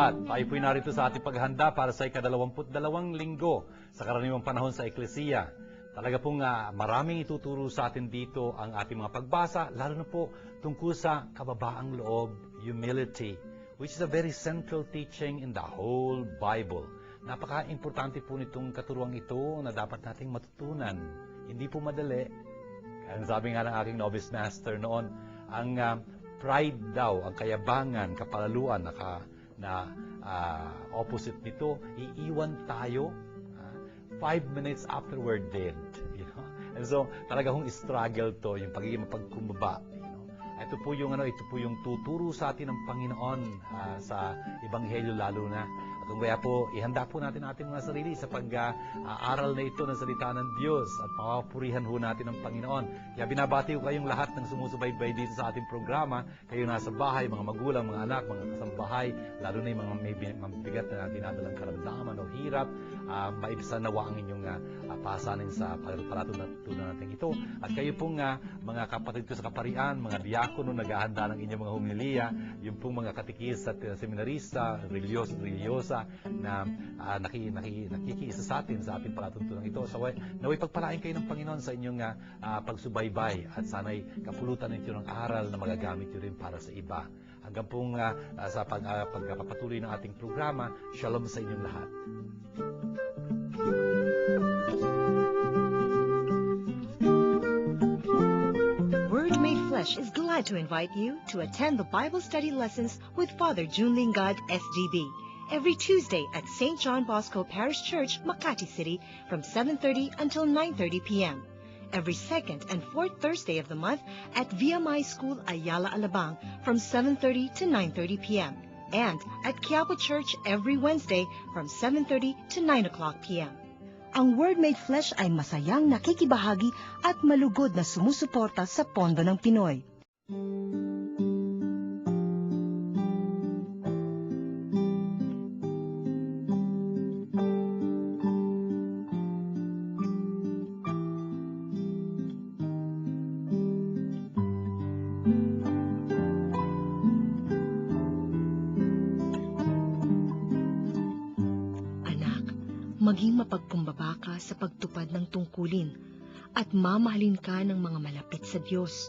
Sabat. Tayo po'y narito sa ating paghahanda para sa ika-22 linggo sa karaniwang panahon sa Eklesiya. Talaga pong maraming ituturo sa atin dito ang ating mga pagbasa, lalo na po tungkol sa kababaang loob, humility, which is a very central teaching in the whole Bible. Napaka-importante po nitong katuruang ito na dapat nating matutunan. Hindi po madali. Ang sabi nga ng aking novice master noon, ang pride daw, ang kayabangan, kapalaluan na opposite nito, iiwan tayo 5 minutes after we're dead. You know? And so, talaga hong struggle to, yung pagiging mapagkumbaba. You know? Ito po yung tuturo sa atin ng Panginoon sa Ebanghelyo lalo na. At kung kaya po, ihanda po natin ating mga sarili sa pag-aaral na ito ng salita ng Diyos at mapapurihan ho natin ang Panginoon. Kaya binabati ko kayong lahat ng sumusubaybay dito sa ating programa. Kayo nasa bahay, mga magulang, mga anak, mga kasambahay, lalo na yung mga may mabigat na dinadalang karamdaman o hirap, maibsan nawa ang inyong pasanin sa palatunatunan natin ito. At kayo pong mga kapatid ko sa kaparian, mga diakono, naghahanda ng inyong mga humiliya, yung pong mga katikis at seminarista, religyosa, na nakikiisa sa atin sa ating palatuntunan ito. So, naway pagpalain kayo ng Panginoon sa inyong pagsubaybay at sana'y kapulutan ninyo ng aral na magagamit nyo rin para sa iba. Hanggang pong sa pagpapatuloy ng ating programa, shalom sa inyong lahat. Word Made Flesh is glad to invite you to attend the Bible study lessons with Father June Lingad, SGB, every Tuesday at St. John Bosco Parish Church, Makati City from 7:30 until 9:30 p.m. Every second and fourth Thursday of the month at VMI School Ayala Alabang from 7:30 to 9:30 p.m. and at Quiapo Church every Wednesday from 7:30 to 9 o'clock p.m. Ang Word Made Flesh ay masayang nakikibahagi at malugod na sumusuporta sa pondo ng Pinoy. Maging mapagkumbaba ka sa pagtupad ng tungkulin at mamahalin ka ng mga malapit sa Diyos.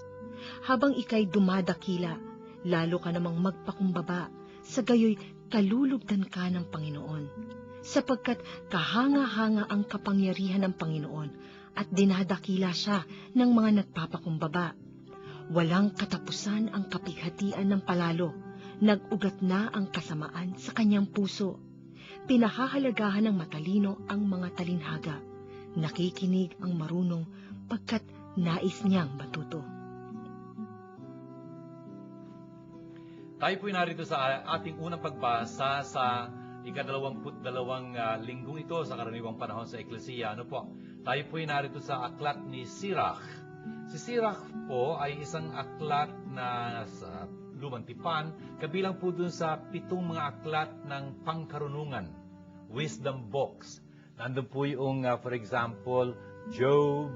Habang ika'y dumadakila, lalo ka namang magpakumbaba, sa gayoy kalulugdan ka ng Panginoon. Sapagkat kahanga-hanga ang kapangyarihan ng Panginoon at dinadakila siya ng mga nagpapakumbaba. Walang katapusan ang kapighatian ng palalo, nag-ugat na ang kasamaan sa kanyang puso. Pinahahalagahan ng matalino ang mga talinhaga. Nakikinig ang marunong pagkat nais niyang matuto. Tayo po'y narito sa ating unang pagbasa sa ika-22 linggong ito sa karaniwang panahon sa Eklesiya. Ano po? Tayo po'y narito sa aklat ni Sirach. Si Sirach po ay isang aklat na sa Lumang Tipan, kabilang po dun sa 7 mga aklat ng pangkarunungan, wisdom books. Nandun po yung, for example, Job,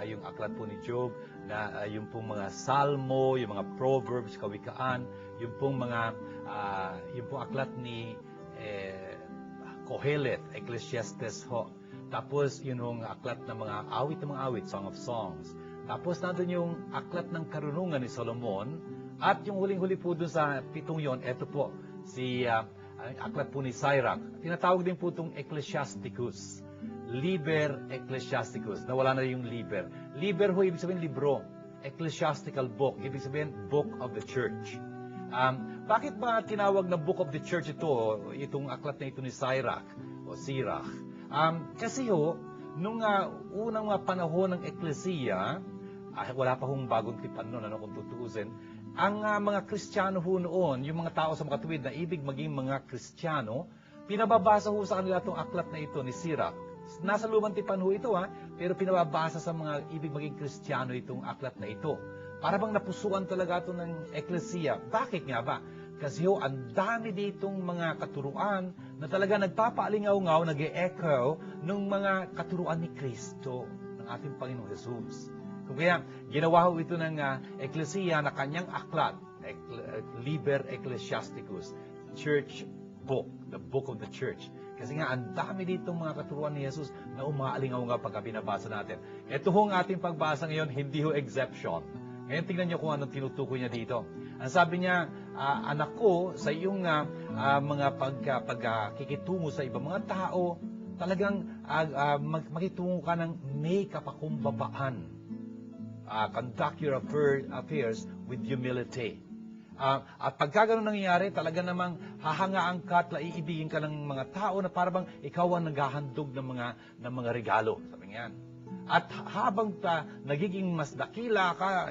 yung aklat po ni Job, na yung pong mga Salmo, yung mga Proverbs, Kawikaan, yung pong aklat ni Kohelet, Ecclesiastes ho. Tapos yung aklat ng mga awit, Song of Songs. Tapos nandun yung aklat ng karunungan ni Solomon. At yung huling-huli po dun sa 7 yon, eto po, aklat po ni Sirach. Tinatawag din po itong Ecclesiasticus. Liber Ecclesiasticus. Nawala na yung liber. Liber ho, ibig sabihin libro. Ecclesiastical book. Ibig sabihin, book of the church. Bakit ba tinawag na book of the church itong aklat na ito ni Sirach o Sirach? Kasi ho, nung unang panahon ng Eklesiya, wala pa hong bagong tipan noon, kung tutuusin, ang mga Kristiyano ho noon, yung mga tao sa makatuwid na ibig maging mga Kristiyano, pinababasa ho sa kanila itong aklat na ito ni Sirach. Nasa Lumang Tipan ho ito pero pinababasa sa mga ibig maging Kristiyano itong aklat na ito. Para bang napusuan talaga ito ng Eklesiya. Bakit nga ba? Kasi ho, ang dami ditong mga katuruan na talaga nagpapaalingaw-ngaw, nag-e-echo ng mga katuruan ni Kristo, ng ating Panginoong Jesus. Kaya ginawa ho ito ng Eklesiya na kanyang aklat, Liber Ecclesiasticus, church the book of the church. Kasi nga, ang dami ditong mga katuruan ni Jesus na umaalingaw nga pagka binabasa natin. Ito hong ating pagbasa ngayon, hindi ho exception. Ngayon, tingnan niyo kung anong tinutukoy niya dito. Ang sabi niya, anak ko, sa iyong mga pagkikitungo sa ibang mga tao, talagang makitungo ka ng may kapakumbabaan. Conduct your affairs with humility. At pagka ganun nangyayari, talaga namang hahangaan ka at iibigin ka ng mga tao na parang ikaw ang naghahandog ng mga regalo. Sabi nga yan. At habang nagiging mas dakila ka,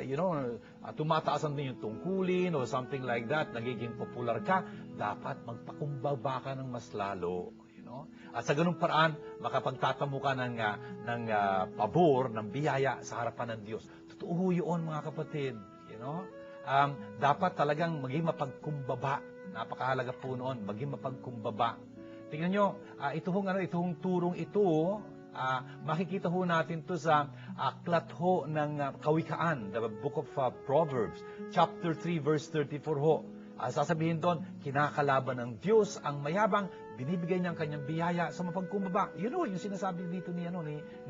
tumataas din yung tungkulin o something like that, nagiging popular ka, dapat magpakumbaba ka ng mas lalo. At sa ganung paraan, makapagtatamo ka ng pabor, ng biyaya sa harapan ng Diyos. Totoo yun, mga kapatid. Dapat talagang maging mapagkumbaba. Napakahalaga po noon, maging mapagkumbaba. Tingnan nyo, itong turong ito, makikita ho natin to sa aklat ho ng Kawikaan, the book of Proverbs, chapter 3, verse 34 ho. Sasabihin doon, kinakalaban ng Diyos ang mayabang, binibigay niya ang kanyang biyaya sa mapagkumbaba. Yun ho, yung sinasabi dito ni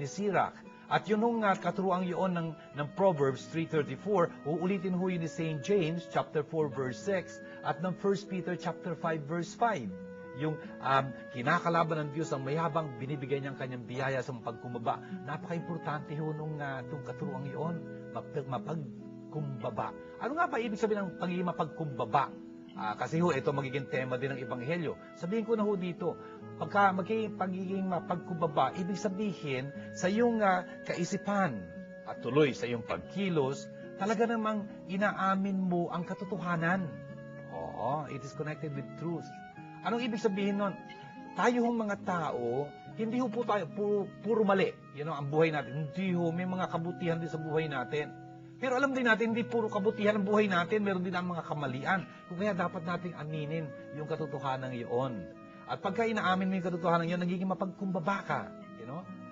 Sirach. At yun yung katuruang yun ng Proverbs 3:34, uulitin ho yun ni St. James, chapter 4, verse 6, at ng 1 Peter, chapter 5, verse 5. Yung kinakalaban ng Diyos ang mayabang, binibigay niya ang kanyang biyaya sa mapagkumbaba. Napaka-importante ho nung katuruang yun, mapagkumbaba. Ano nga ba ibig sabihin ng pagiging mapagkumbaba? Kasi ho, ito magiging tema din ng Ebanghelyo. Sabihin ko na ho dito, pagka pagiging mapagkumbaba, ibig sabihin sa iyong kaisipan at tuloy sa iyong pagkilos, talaga namang inaamin mo ang katotohanan. Oo, it is connected with truth. Anong ibig sabihin nun? Tayo hong mga tao, hindi ho po tayo puro mali. Ang buhay natin. Hindi ho, may mga kabutihan din sa buhay natin. Pero alam din natin, hindi puro kabutihan ang buhay natin, meron din ang mga kamalian. Kaya dapat nating aminin yung katotohanan iyon. At pagka inaamin mo yung katotohanan iyon, nagiging mapagkumbaba ka.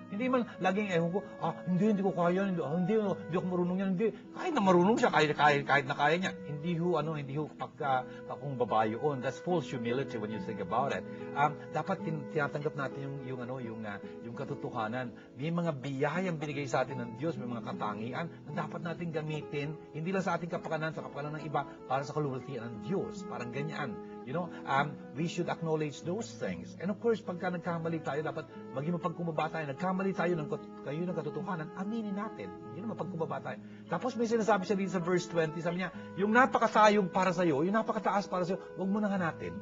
Hindi man laging ko, hindi ko kaya, hindi ako marunong yan, hindi. Kahit na marunong siya, kahit na kaya niya. Hindi ho pagkumbaba yun. That's false humility when you think about it. Dapat tinatanggap natin yung katotohanan. May mga biyayang binigay sa atin ng Diyos, may mga katangian na dapat natin gamitin, hindi lang sa ating kapakanan, sa kapakanan ng iba, para sa kalulutian ng Diyos. Parang ganyan. We should acknowledge those things. And of course, pagka nagkamali tayo, dapat maging mapagkumbaba tayo. Nagkamali tayo ng katotohanan, aminin natin. Mapagkumbaba tayo. Tapos may sinasabi siya dito sa verse 20, sabi niya, yung napakatayong para sa'yo, yung napakataas para sa'yo, huwag mo nang hanatin.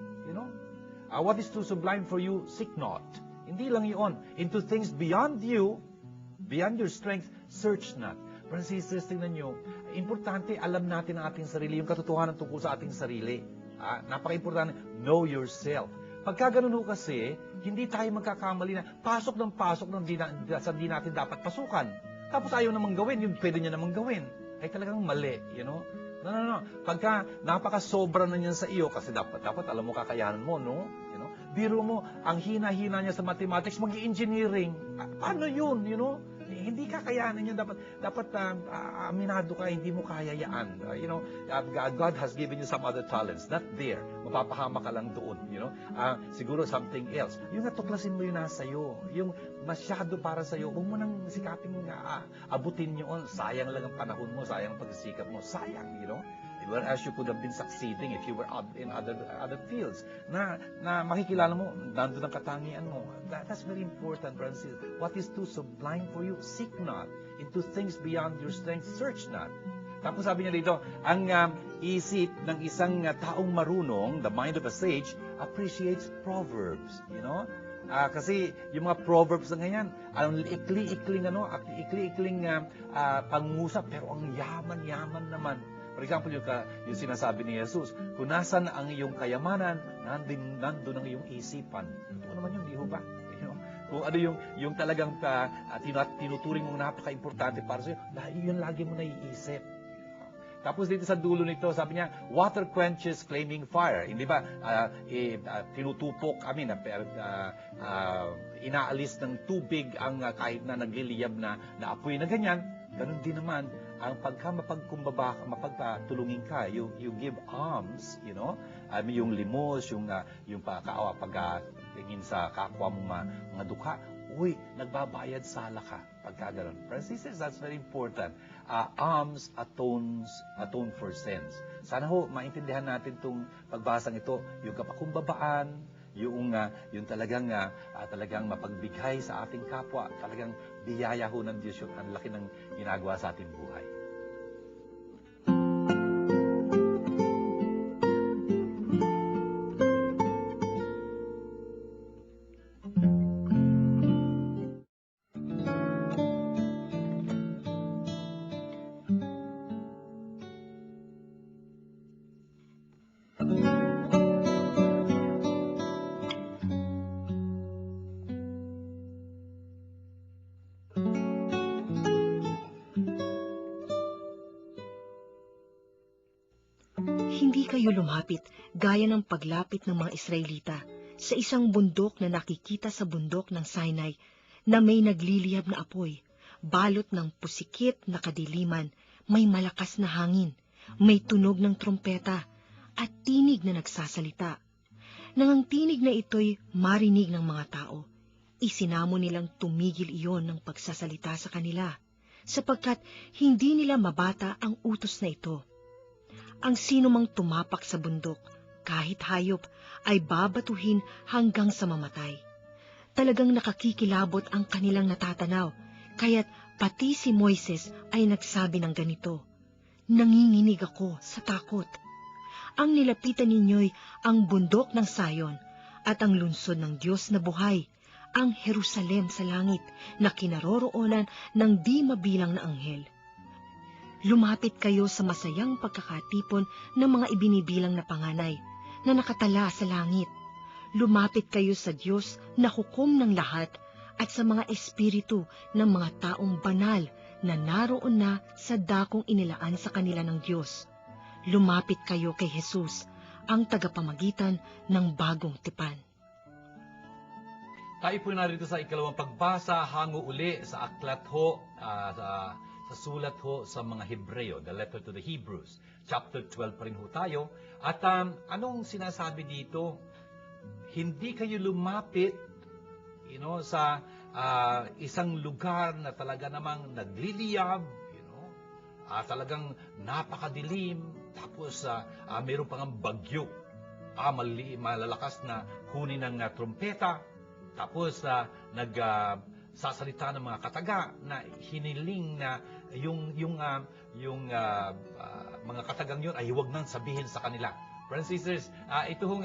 What is too sublime for you, seek not. Hindi lang yun. Into things beyond you, beyond your strength, search not. Brothers and sisters, tingnan nyo, importante alam natin ang ating sarili, yung katotohanan tungkol sa ating sarili. Napaka-importante, know yourself. Pagka ganun ho kasi, hindi tayo magkakamali na pasok ng di natin dapat pasukan. Tapos ayaw namang gawin, yung pwede niya namang gawin. Ay talagang mali, No. Pagka napaka-sobra na niyan sa iyo, kasi dapat alam mo kakayanan mo, no? Biro mo, ang hina-hina niya sa mathematics, mag-engineering. Paano yun, Hindi kakayanan yan. Dapat aminado ka, hindi mo kayayaan. God has given you some other talents. Not there. Mapapahama ka lang doon. Siguro something else. Yung natuklasin mo yung nasa iyo. Yung masyado para sa iyo, huwag mo nang sikapin abutin yun. Sayang lang ang panahon mo. Sayang ang pagsisikap mo. Sayang, Whereas you could have been succeeding if you were out in other fields. Na makikilala mo, nandun ang katangian mo. That's very important, brothers and sisters. What is too sublime for you? Seek not. Into things beyond your strength, search not. Tapos sabi niya dito, ang isip ng isang taong marunong, the mind of a sage, appreciates proverbs. Kasi yung mga proverbs na ganyan, ang ikli-ikling pangusap, pero ang yaman-yaman naman. For example, yung sinasabi ni Jesus, kung nasan ang iyong kayamanan, nandun ang iyong isipan. Ito naman yung di ho ba? Kung ano yung talagang tinuturing mong napaka-importante para sa iyo, yun lagi mo naiisip. Tapos dito sa dulo nito, sabi niya, water quenches flaming fire. Hindi ba, tinutupok, inaalis ng tubig ang kahit na nagliliyab na apoy na ganyan. Ganun din naman, ang pagka mapagpatulungin ka, you give alms, yung limos, yung pagtingin sa kapwa mo mga dukha, nagbabayad sala ka pagka ganun. Friends, that's very important. Alms atone for sins. Sana maintindihan natin itong pagbasang ito, yung kapakumbabaan, yung talagang mapagbigay sa ating kapwa, talagang biyaya ng Diyos yung ang laki ng ginagawa sa ating buhay. Hindi kayo lumapit gaya ng paglapit ng mga Israelita sa isang bundok na nakikita sa bundok ng Sinai na may nagliliyab na apoy, balot ng pusikit na kadiliman, may malakas na hangin, may tunog ng trompeta, at tinig na nagsasalita. Nang ang tinig na ito'y marinig ng mga tao, isinamo nilang tumigil iyon ng pagsasalita sa kanila, sapagkat hindi nila mabata ang utos na ito. Ang sino mang tumapak sa bundok, kahit hayop, ay babatuhin hanggang sa mamatay. Talagang nakakikilabot ang kanilang natatanaw, kaya't pati si Moises ay nagsabi ng ganito, "Nanginginig ako sa takot." Ang nilapitan ninyo'y ang bundok ng Sayon at ang lungsod ng Diyos na buhay, ang Jerusalem sa langit na kinaroroonan ng di mabilang na anghel. Lumapit kayo sa masayang pagkakatipon ng mga ibinibilang na panganay na nakatala sa langit. Lumapit kayo sa Diyos na hukom ng lahat at sa mga espiritu ng mga taong banal na naroon na sa dakong inilaan sa kanila ng Diyos. Lumapit kayo kay Jesus, ang tagapamagitan ng bagong tipan. Tayo po narito sa ikalawang pagbasa, hango uli sa aklat sa sulat sa mga Hebreo, the letter to the Hebrews. Chapter 12 pa rin tayo. At anong sinasabi dito? Hindi kayo lumapit sa isang lugar na talaga namang nagliliyab, talagang napakadilim, tapos mayroon pang bagyo, malalakas na huni ng trompeta, tapos nagsasalita ng mga kataga na hiniling na yung mga katagang yun ay huwag nang sabihin sa kanila. Friends and sisters, ito hong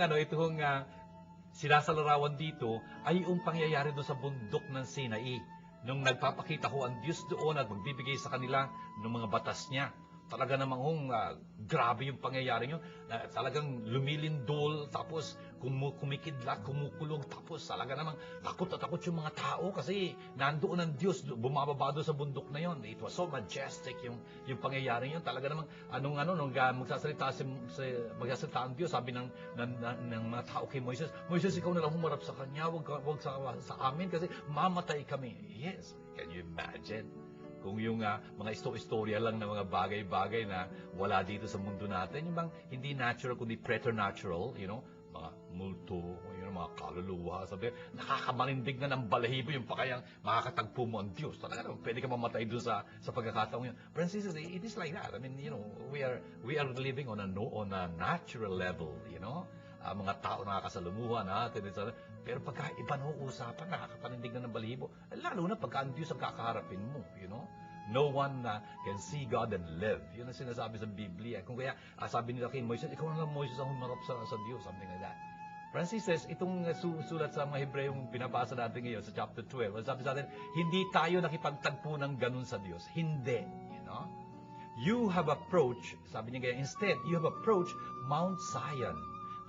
sinasalarawan dito ay yung pangyayari doon sa bundok ng Sinai. Nung nagpapakita ho ang Diyos doon at magbibigay sa kanila ng mga batas niya. Talaga namang grabe yung pangyayari nyo. Talagang lumilindol, tapos kumikidlat, kumukulong, tapos talaga namang takot na takot yung mga tao kasi nandoon ang Diyos, bumababa doon sa bundok na yon. It was so majestic yung pangyayari yun. Talaga namang nung magsasalita ang Diyos, sabi ng mga tao kay Moises, Moises, ikaw na lang humarap sa kanya, wag sa amin kasi mamatay kami. Yes, can you imagine? Kung yung mga istorya lang na mga bagay-bagay na wala dito sa mundo natin, yung bang hindi natural kundi preternatural, mga multo, mga kaluluwa, nakakamangindig na ng balahibo yung pakayang makakatagpo mo ang Diyos. Talaga naman, pwede ka mamatay doon sa pagkakataong yun. Friends, it is like that. I mean, we are living on a natural level, mga tao nakakasalumuhan natin, pero pagka iba na usapan, nakakapanindig na ng balahibo, lalo na pagka ang Diyos ang kakaharapin mo, No one can see God and live. Yun ang sinasabi sa Biblia. Kung kaya, sabi nila kay Moises, ikaw na lang Moises ang humarap sa Diyos, something like that. Francis says, itong sulat sa mga Hebreyong binabasa natin ngayon sa chapter 12, sabi sa atin, hindi tayo nakipagtagpo ng ganun sa Diyos. Hindi. You have approached, sabi niya kaya, instead, you have approached Mount Zion,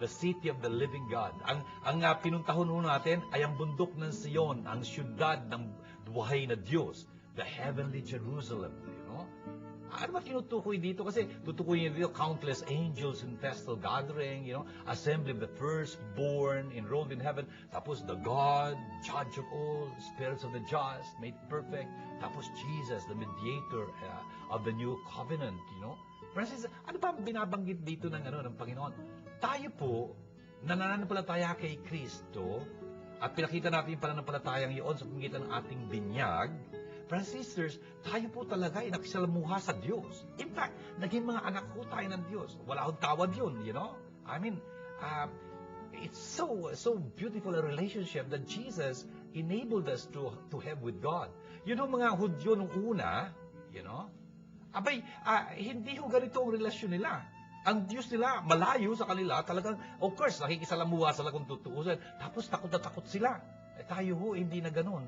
the city of the living God. Ang pinuntahon natin ay ang bundok ng Sion, ang siyudad ng buhay na Diyos, the heavenly Jerusalem. Ano ba tinutukoy dito? Kasi tutukoy niya dito, countless angels in festal gathering, assembly of the firstborn enrolled in heaven. Tapos the God, judge of all, spirits of the just, made perfect. Tapos Jesus, the mediator of the new covenant, Francis, ano ba binabanggit dito ng Panginoon? Tayo po, nananampalataya kay Kristo, at pinakita natin yung pananampalatayang iyon sa pamagitan ng ating binyag. Brothers and sisters, tayo po talaga ay nakisalamuha sa Diyos. In fact, naging mga anak po tayo ng Diyos. Wala akong tawad yun, I mean, it's so beautiful a relationship that Jesus enabled us to have with God. Mga Hudyo nung una, hindi ho ganito ang relasyon nila. Ang Diyos nila, malayo sa kanila, talagang, of course, nakikisalamuha sila kung tutuusin. Tapos takot na takot sila. Tayo ho, hindi na ganun.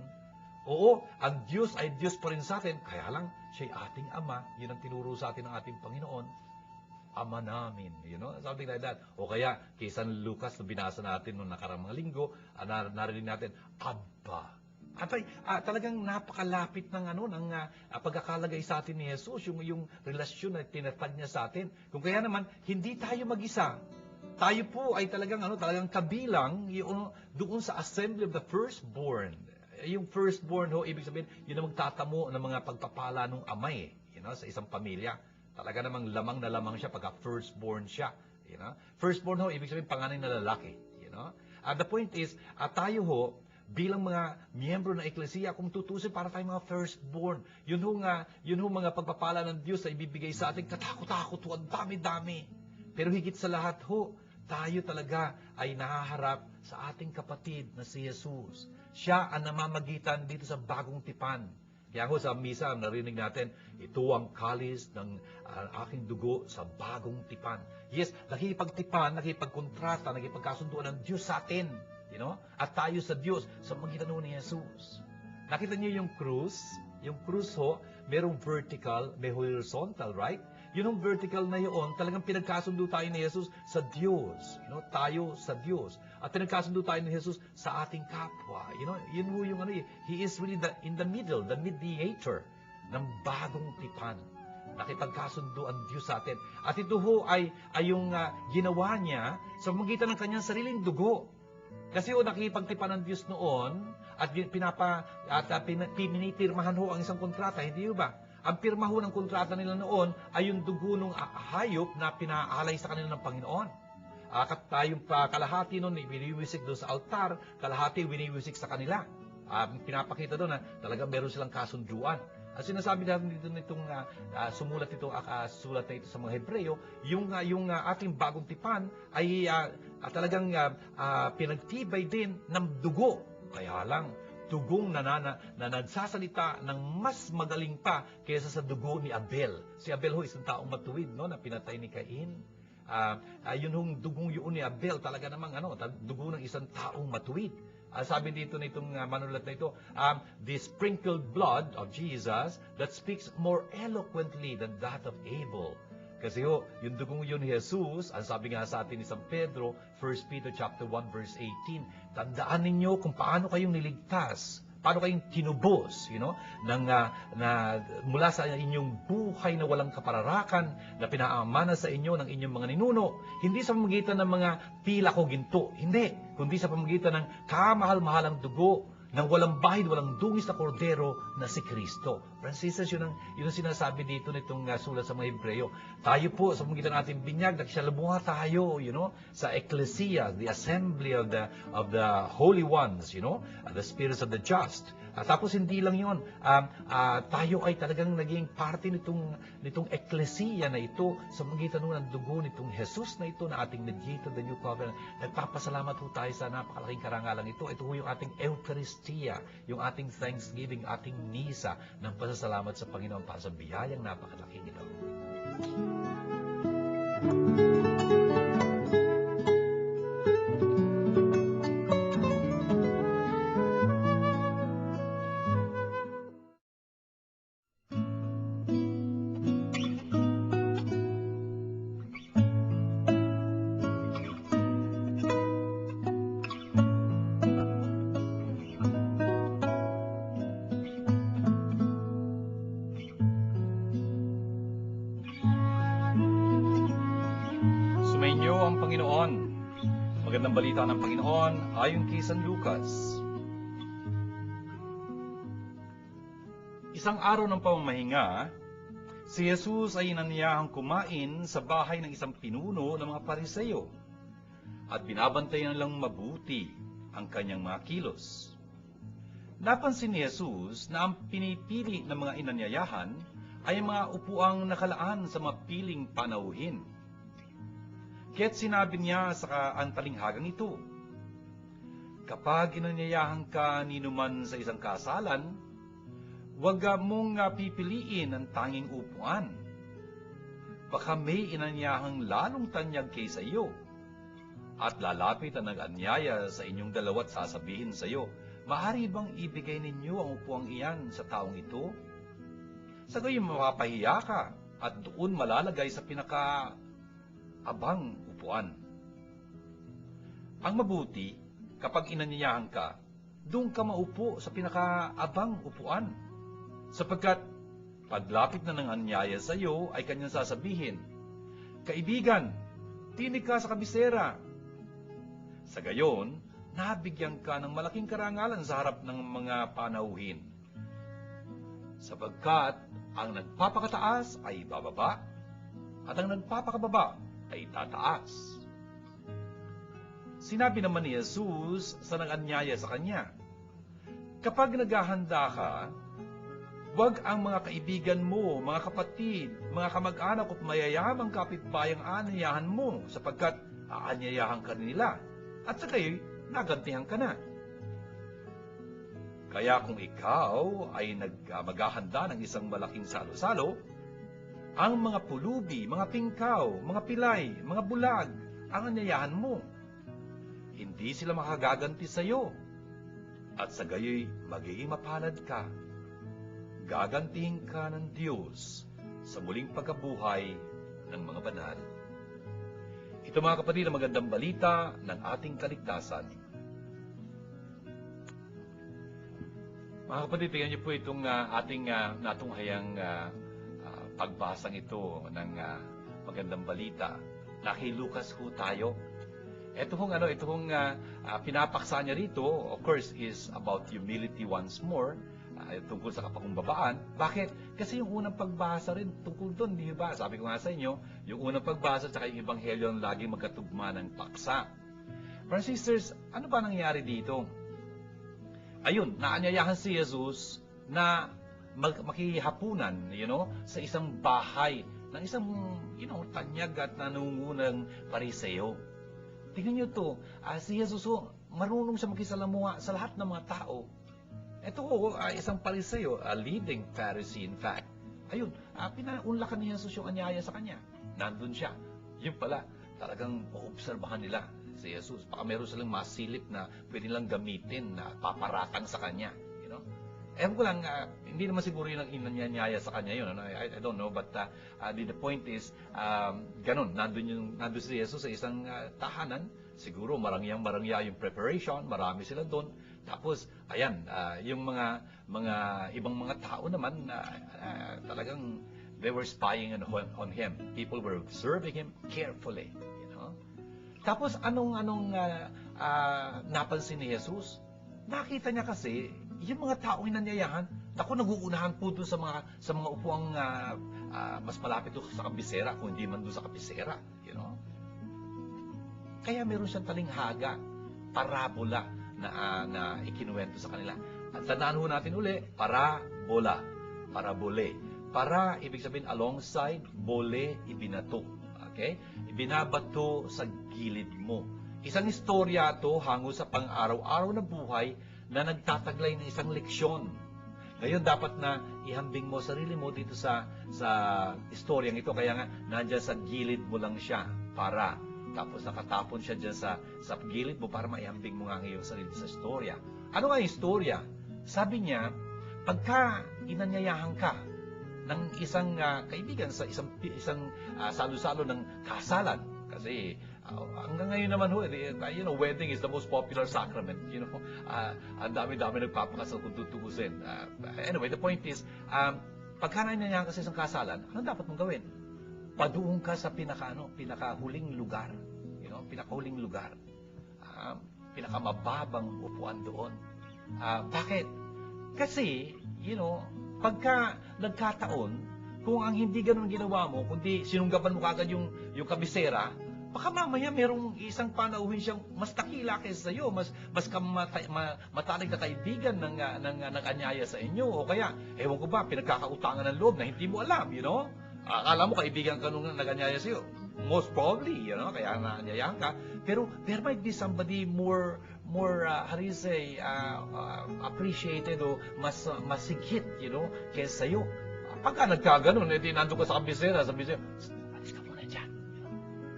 Oo, ang Diyos ay Diyos pa rin sa atin, kaya lang, siya'y ating Ama. Yun ang tinuro sa atin ng ating Panginoon. Ama namin, something like that. O kaya, kay San Lucas na binasa natin noong nakarang mga linggo, narinig natin, Abba. At talagang napakalapit ng pagkakalagay sa atin ni Jesus, yung relasyon na tinatag niya sa atin. Kung kaya naman, hindi tayo mag-isa. Tayo po ay talagang kabilang doon sa assembly of the firstborn. Yung firstborn ibig sabihin, yun ang magtatamo ng mga pagpapala ng ama sa isang pamilya. Talaga namang lamang na lamang siya pagka firstborn siya. Firstborn ibig sabihin panganay na lalaki. The point is, tayo bilang mga miyembro ng eklesiya, kung tutusin para tayong mga firstborn, yun mga pagpapala ng Diyos na ibibigay sa atin, katakot-takot ang dami-dami. Pero higit sa lahat tayo talaga ay nahaharap sa ating kapatid na si Jesus. Siya ang namamagitan dito sa bagong tipan. Kaya sa misa, narinig natin, ito ang kalis ng aking dugo sa bagong tipan. Yes, nakipagtipan, nakipagkontrata, nakipagkasunduan ng Diyos sa atin. At tayo sa Diyos sa magitan ni Jesus. Nakita niyo yung krus? Yung krus merong vertical, may horizontal, right? Yun ang vertical na yun, talagang pinagkasundo tayo ni Jesus sa Diyos. Tayo sa Diyos. At pinagkasundo tayo ni Jesus sa ating kapwa. Yun yung He is really in the middle, the mediator ng bagong tipan. Nakipagkasundo ang Diyos sa atin. At ito ay yung ginawa niya sa magitan ng kanyang sariling dugo. Kasi nakipagtipan ng Diyos noon at pinipirmahan ang isang kontrata, hindi ba? Ang pirma ng kontrata nila noon ay yung dugo ng hayop na pinaalay sa kanila ng Panginoon. Yung kalahati noon, winiwisik doon sa altar, kalahati winiwisik sa kanila. Pinapakita doon na talagang meron silang kasunduan. At sinasabi natin dito nitong sulat na ito sa mga Hebreo, yung ating bagong tipan ay talagang pinagtibay din ng dugo. Kaya lang, dugong na nagsasalita ng mas magaling pa kaysa sa dugo ni Abel. Si Abel isang taong matuwid, na pinatay ni Cain. Yun dugong yun ni Abel, talaga namang dugo ng isang taong matuwid. Sabi dito nitong manulat na ito, the sprinkled blood of Jesus that speaks more eloquently than that of Abel. Kasi yung dugong yun ni Jesus, ang sabi nga sa atin ni San Pedro, 1 Peter chapter 1 verse 18, tandaan ninyo kung paano kayong niligtas, paano kayong tinubos, mula sa inyong buhay na walang kapararakan, na pinaamana sa inyo ng inyong mga ninuno, hindi sa pamamagitan ng mga pila ko ginto, hindi, kundi sa pamamagitan ng kamahal-mahalang dugo, ng walang bahid, walang dungis na kordero na si Kristo. Francis, yun ang sinasabi dito nitong sulat sa mga Hebreo. Tayo po, sa pamamagitan ng ating binyag, nagsalamuha tayo, sa ecclesia, the assembly of the holy ones, the spirits of the just. Tapos hindi lang yun, tayo ay talagang naging parte nitong ecclesia na ito sa pamamagitan ng dugo nitong Jesus na ito na ating mediator, the new covenant. Nagpapasalamat po tayo sa napakalaking karangalan ito. Ito yung ating Eucharistia, yung ating Thanksgiving, ating misa ng pasasalamat sa Panginoon para sa biyayang napakalaking ito. Panginoon. Magandang balita ng Panginoon ayon kay San Lucas. Isang araw ng pamamahinga, si Jesus ay inanyahang kumain sa bahay ng isang pinuno ng mga Pariseo at binabantayan lang mabuti ang kanyang mga kilos. Napansin ni Jesus na ang pinipili ng mga inanyayahan ay mga upuang nakalaan sa mga piling panauhin. Kaya't sinabi niya sa antalinghagang ito, kapag inanyayahan ka ninuman sa isang kasalan, huwag mong pipiliin ang tanging upuan. Baka may inanyahang lalong tanyag kaysa iyo, at lalapit ang nag-anyaya sa inyong dalawa't sasabihin sa iyo, maaari bang ibigay ninyo ang upuang iyan sa taong ito? Sa gayon mapapahiya ka at doon malalagay sa pinaka-abang upuan. Ang mabuti, kapag inanyayahan ka, doon ka maupo sa pinaka-abang upuan. Sapagkat paglapit na ng anyaya sa iyo ay kanyang sasabihin, kaibigan, tinig ka sa kabisera. Sa gayon, nabigyan ka ng malaking karangalan sa harap ng mga panauhin. Sapagkat ang nagpapakataas ay bababa, at ang nagpapakababa ay tataas. Sinabi naman ni Jesus sa nag-anyaya sa kanya, kapag naghahanda ka, huwag ang mga kaibigan mo, mga kapatid, mga kamag-anak at mayayamang kapitbayang aanyayahan mo, sapagkat aanyayahan ka nila, at sa kayo'y nagantihan ka na. Kaya kung ikaw ay maghahanda ng isang malaking salo-salo, ang mga pulubi, mga pingkaw, mga pilay, mga bulag, ang anyayahan mo. Hindi sila makagaganti sa iyo, at sa gayo'y magiging mapalad ka. Gagantihin ka ng Diyos sa muling pagkabuhay ng mga banal. Ito mga kapatid, ang magandang balita ng ating kaligtasan. Mga kapatid, tingnan niyo po itong ating natunghayang pagbasang ito ng magandang balita. Na kay Lucas ho tayo. Ito hong pinapaksa niya rito, of course, is about humility once more. Tungkol sa kapakumbabaan. Bakit? Kasi yung unang pagbasa rin tungkol doon, di ba? Sabi ko nga sa inyo, yung unang pagbasa at yung ebanghelyo ang laging magkatugma ng paksa. Brothers and sisters, ano ba nangyari dito? Ayun, naanyayahan si Jesus na makihapunan, sa isang bahay ng isang, tanyag at nanungunang Pariseo. Tingnan nyo to, si Jesus, marunong siya makisalamuha sa lahat ng mga tao. Ito isang Pariseo, a leading Pharisee in fact. Ayun, pinaunlakan ni Jesus yung anyaya sa kanya. Nandun siya. Yun pala, talagang maobserbahan nila si Jesus. Baka meron silang masilip na pwede nilang gamitin na paparatang sa kanya. Ewan ko lang, hindi naman siguro yun ang inanyaya sa kanya yun. I don't know, but the point is, ganun, nandun si Jesus sa isang tahanan. Siguro marangya yung preparation, marami sila doon. Tapos, ayan, yung mga ibang mga tao naman, talagang they were spying on him. People were observing him carefully. Tapos, anong napansin ni Jesus? Nakita niya kasi, yung mga taong inanyayahan, naguunahan po doon sa mga upuang mas malapit doon sa kabisera, kung hindi man doon sa kabisera. Kaya meron siyang talinghaga, parabola, na ikinuwento sa kanila. At tandaan ho natin uli, parabola, parabole. Para, ibig sabihin, alongside, bole, ibinato. Okay? Ibinabato sa gilid mo. Isang istorya to hango sa pang-araw-araw na buhay na nagtataglay ng isang leksyon. Ngayon, dapat na ihambing mo sarili mo dito sa istoryang ito. Kaya nga, nandyan sa gilid mo lang siya. Tapos nakatapon siya dyan sa gilid mo para maihambing mo nga ang iyong sarili sa istorya. Ano nga yung istorya? Sabi niya, pagka inanyayahan ka ng isang kaibigan sa isang salo-salo ng kasalan, kasi hanggang ngayon naman wedding is the most popular sacrament. Ang dami-dami nagpapakasal kung tutuusin. Anyway, the point is, pagka inanyayahan ka sa isang kasalan, ano dapat mong gawin? Paduong ka sa pinakahuling lugar. pinakahuling lugar. Pinakamababang upuan doon. Bakit? Kasi, pagka nagkataon, kung ang hindi ganun ginawa mo, kundi sinunggaban mo kagad yung kabisera, baka mamaya merong isang panauhin siyang mas takila kaysa sa'yo, mas mataling na kaibigan ng anyaya sa inyo, o kaya, ewan ko ba, pinagkakautangan ng loob na hindi mo alam, Akala mo kaibigan ka nung nag-anyaya sa'yo. Most probably, kaya naanyayahan ka. Pero there might be somebody more how do you say, appreciated o mas higit, kaysa sa'yo. Pagka nagkaganon, nandun ka sa kabisera, alis ka muna dyan.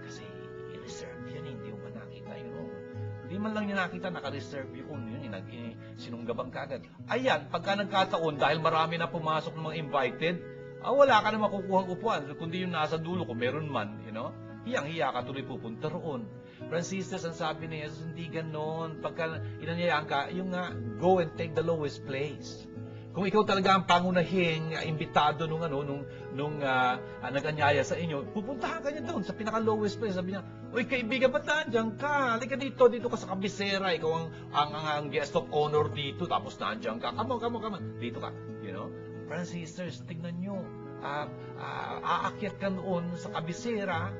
Kasi i-reserve yan, hindi mo nakita, Hindi man lang niya nakita, naka-reserve yun, sinunggabang kagad. Ayan, pagka nagkataon, dahil marami na pumasok ng mga invited, wala ka na makukuhang upuan, kundi yung nasa dulo, kung meron man, hiyang-hiya ka tuloy pupunta roon. Friends, sisters, ang sabi ni Jesus, hindi ganon. Pagka inanyayaan ka, go and take the lowest place. Kung ikaw talaga ang pangunahing imbitado nung nag-anyaya sa inyo, pupuntahan ka niya doon sa pinaka-lowest place. Sabi niya, "Uy, kaibigan, ba't nandiyan ka? Halika dito ka sa kabisera. Ikaw ang guest of honor dito, tapos nandiyan ka. Come on. Dito ka." Friends, sisters, tignan nyo. Aakyat ka noon sa kabisera.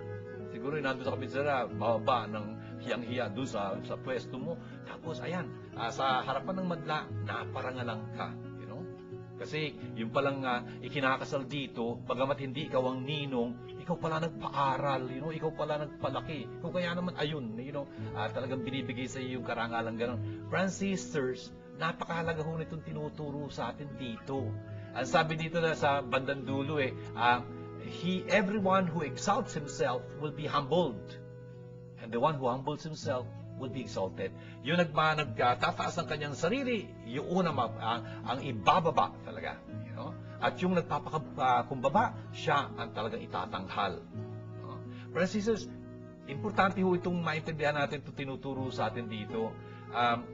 Siguro nandun sa kabisera, bababa ng hiyang-hiya doon sa pwesto mo. Tapos, ayan, sa harapan ng madla, naparangalang ka. Kasi yung palang ikinakasal dito, bagamat hindi ikaw ang ninong, ikaw pala nagpaaral, ikaw pala nagpalaki. Kung kaya naman, ayun, talagang binibigay sa iyo yung karangalang gano'n. Friends, sisters, napakahalaga ho nitong tinuturo sa atin dito. Ang sabi dito na sa bandang dulo, everyone who exalts himself will be humbled. And the one who humbles himself will be exalted. Yung nagtataas ng kanyang sarili, yung una ang ibababa talaga. At yung nagpapakumbaba, siya ang talagang itatanghal. Friends, sisters, importante ho itong maintindihan natin, itong tinuturo sa atin dito,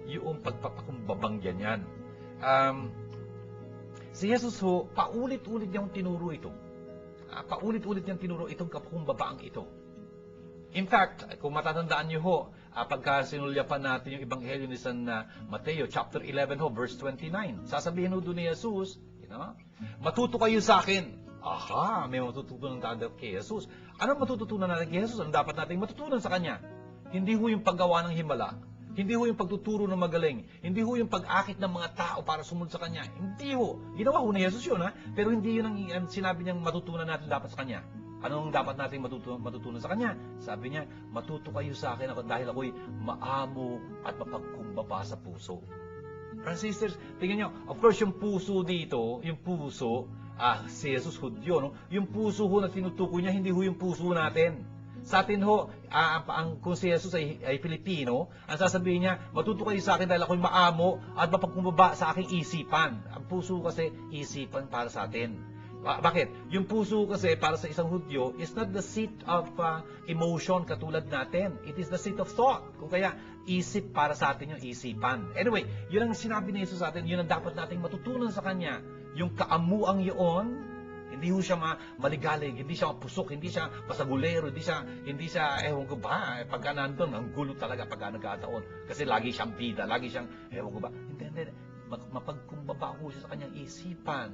yung pagpapakumbabang ganyan. Si Jesus ho, paulit-ulit niyang tinuro ito. Paulit-ulit niyang tinuro itong kapakumbabaang ito. In fact, kung matatandaan niyo ho, pagka sinulyapan natin yung Ebanghelyo ni San Mateo, chapter 11 ho, verse 29, sasabihin ho doon ni Jesus, matuto kayo sa akin. Aha, may matututunan tayo kay Jesus. Ano matututunan natin kay Jesus? Ano dapat natin matutunan sa Kanya? Hindi ho yung paggawa ng himala. Hindi ho yung pagtuturo ng magaling. Hindi ho yung pag-akit ng mga tao para sumunod sa Kanya. Hindi ho. Ginawa ho ni Jesus yun, pero hindi yun ang sinabi niyang matutunan natin dapat sa Kanya. Anong dapat natin matutunan sa Kanya? Sabi niya, matuto kayo sa akin dahil ako'y maamo at mapagkumbaba sa puso. Friends, sisters, tingnan nyo, of course, yung puso dito, si Jesus Hudyo, yung puso ho na tinutukoy niya, hindi ho yung puso natin. Sa atin ho, kung si Jesus ay Pilipino, ang sasabihin niya, matuto kayo sa akin dahil ako'y maamo at mapagkumbaba sa aking isipan. Ang puso kasi, isipan para sa atin. Bakit? Yung puso kasi para sa isang Hudyo is not the seat of emotion katulad natin. It is the seat of thought. Kung kaya, isip para sa atin yung isipan. Anyway, yun ang sinabi ni Jesus sa atin, yun ang dapat nating matutunan sa Kanya. Yung kaamuang yun, hindi ho siya maligalig, hindi siya mapusok, hindi siya pasagulero, hindi siya ewan ko ba, pagka nandun, ang gulo talaga pagka nagkataon. Kasi lagi siyang bida, lagi siyang, ewan ko ba, hindi, mapagkumbaba ho siya sa kanyang isipan.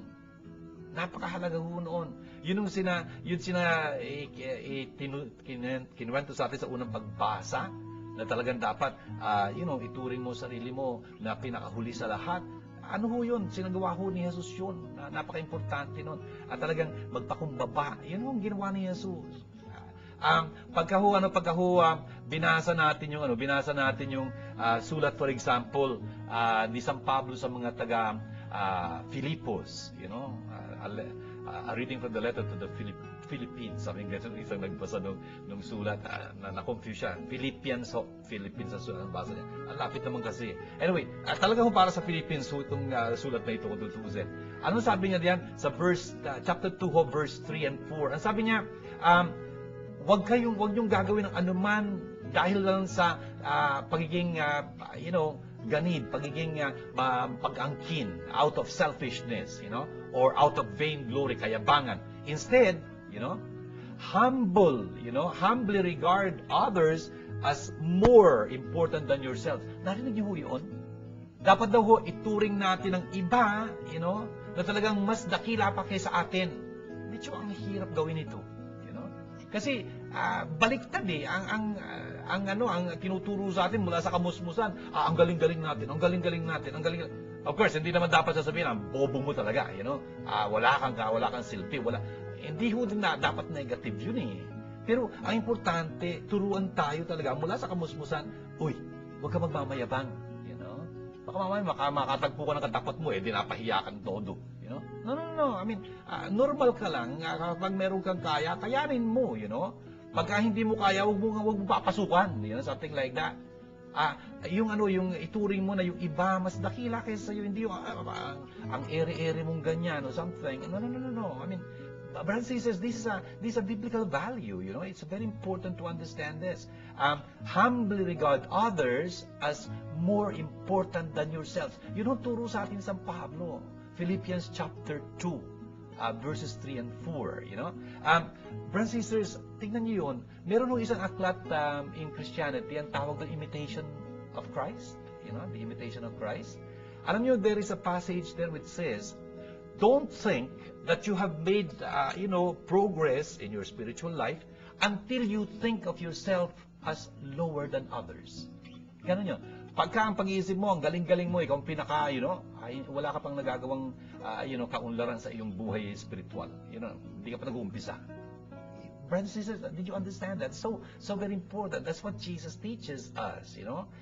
Napakahalaga ho noon. Yun kinuwento sa atin sa unang pagbasa, na talagang dapat, ituring mo sarili mo na pinakahuli sa lahat. Ano ho yun? Sinagawa ho ni Jesus yun. Napaka-importante nun. At talagang magpakumbaba. Yun ho ang ginawa ni Jesus. Pagka binasa natin yung sulat, for example, ni San Pablo sa mga taga Filipos, a reading from the letter to the Philippines. Sabi nga isang nagbasa nung sulat, na-confuse siya. Philippians ang basa niya. Ang lapit naman kasi. Anyway, talaga para sa Philippines itong sulat na ito kung tutuusin. Ano sabi niya diyan? Sa chapter 2, verse 3 and 4. Ang sabi niya, wag niyong gagawin ng anuman dahil lang sa pagiging, ganid, pagiging pag-angkin, out of selfishness, or out of vainglory, kayabangan. Instead, humble, humbly regard others as more important than yourself. Narinig niyo ho yun? Dapat daw ho, ituring natin ang iba, na talagang mas dakila pa kaysa atin. Medyo ang hirap gawin ito. Kasi baliktad eh ang tinuturo sa atin mula sa kamusmusan, ang galing-galing natin, ang galing-galing natin, ang galing. Of course, hindi naman dapat sasabihin ang bobo mo talaga, wala kang silbi, wala. Hindi ho din na dapat negative yun eh. Pero ang importante, turuan tayo talaga mula sa kamusmusan, uy, huwag ka magmamayabang, baka mamaya makatagpo ka ng katapat mo di napahiya ka ng todo. No. I mean, normal ka lang. Kapag meron kang kaya, kayanin mo, Pagka hindi mo kaya, huwag mo papasukan, something like that. Yung ituring mo na yung iba, mas dakila kaysa sa'yo, hindi yung, ang ere-ere mong ganyan, or something. No. I mean, brothers and sisters, this is a biblical value, It's very important to understand this. Humbly regard others as more important than yourselves. Yun ang turo sa atin sa Pablo. Philippians chapter 2, verses 3 and 4, Brothers and sisters, tingnan niyo yun. Meron nung isang aklat in Christianity, ang tawag ng imitation of Christ, the imitation of Christ. Alam niyo, there is a passage there which says, don't think that you have made, progress in your spiritual life until you think of yourself as lower than others. Ganun yun. Pagka ang pag-iisip mo, ang galing-galing mo, ikaw ang pinaka, wala ka pang nagagawang, kaunlaran sa iyong buhay spiritual. Hindi ka pa nag-uumpisa. Brothers and sisters, did you understand that? So very important. That's what Jesus teaches us,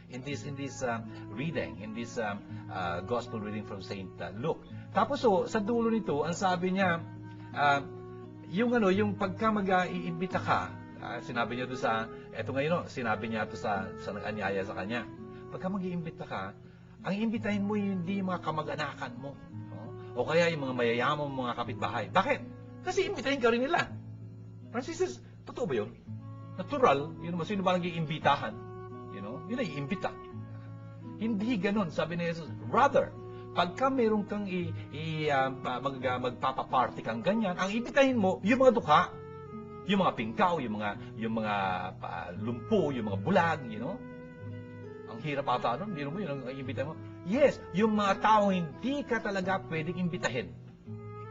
in this reading, in this gospel reading from Saint Luke. Tapos sa dulo nito, ang sabi niya, yung pagka mag-iimbita ka, sinabi niya doon sinabi niya ito sa nag-anyaya sa kanya. Pagka mag-iimbita ka, ang imbitahin mo hindi yung mga kamag-anakan mo. O kaya yung mga mayayaman mga kapitbahay. Bakit? Kasi imbitahin ka rin nila. Francis, totoo ba yun? Natural, sino ba nag-iimbitahan? Yun ay iimbita. Hindi ganun, sabi ni Jesus. Rather, pagka meron kang magpapaparty kang ganyan, ang imbitahin mo, yung mga dukha, yung mga pingkaw, yung mga lumpo, yung mga bulag, Ang hirap ata nun, hindi mo yun ang imbitahin mo. Yes, yung mga tao hindi ka talaga pwedeng imbitahin.